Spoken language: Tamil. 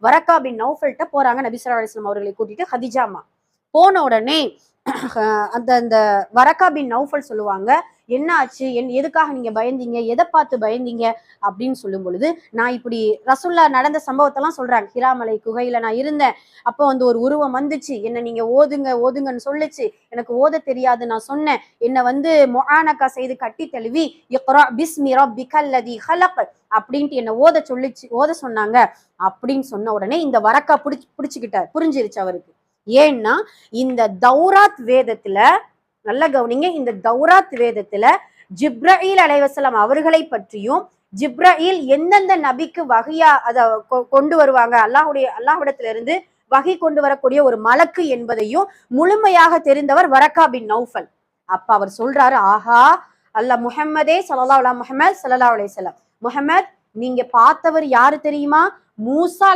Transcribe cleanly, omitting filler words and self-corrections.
வரக்கா பின் நௌஃபல்ட்ட போறாங்க நபி ஸல்லல்லாஹு அலைஹி வஸல்லம் அவர்களை கூட்டிட்டு ஹதிஜாமா. போன உடனே அந்த அந்த வரக்கா பின் நௌஃபல் சொல்லுவாங்க, என்ன ஆச்சு, எதுக்காக நீங்க பயந்தீங்க, எதை பார்த்து பயந்தீங்க அப்படின்னு சொல்லும் பொழுது, நான் இப்படி ரசூல்லா நடந்த சம்பவத்தெல்லாம் சொல்றாங்க. ஹிராமலை குகையில நான் இருந்தேன், அப்போ வந்து ஒரு உருவம் வந்துச்சு, என்ன நீங்க ஓதுங்க ஓதுங்கன்னு சொல்லுச்சு, எனக்கு ஓத தெரியாது, நான் சொன்னேன், என்ன வந்து முஆனகா செய்து கட்டி தழுவி இக்ரா பிஸ்மி ரப்பிக்கல்லதி ஹலக் அப்படின்ட்டு என்ன ஓத சொன்னாங்க அப்படின்னு சொன்ன உடனே இந்த வரக்கா பிடிச்சுக்கிட்டார், புரிஞ்சிருச்சு அவருக்கு. ஏன்னா இந்த தௌராத் வேதத்துல, நல்ல கவனிங்க, இந்த தௌராத் வேதத்துல ஜிப்ரஈல் அலைஹிஸ்ஸலாம் அவர்களை பற்றியும், ஜிப்ரஈல் எந்தெந்த நபிக்கு வகையா அத கொண்டு வருவாங்க, அல்லாஹ்விடத்துல இருந்து வகை கொண்டு வரக்கூடிய ஒரு மலக்கு என்பதையும் முழுமையாக தெரிந்தவர் வரக்கா பின் நௌஃபல். அப்ப அவர் சொல்றாரு, ஆஹா, அல்லாஹ் முஹம்மதே ஸல்லல்லாஹு அலைஹி முஹம்மத் ஸல்லல்லாஹு அலைஹி வஸல்லம், முஹம்மத் நீங்க பார்த்தவர் யாரு தெரியுமா, மூசா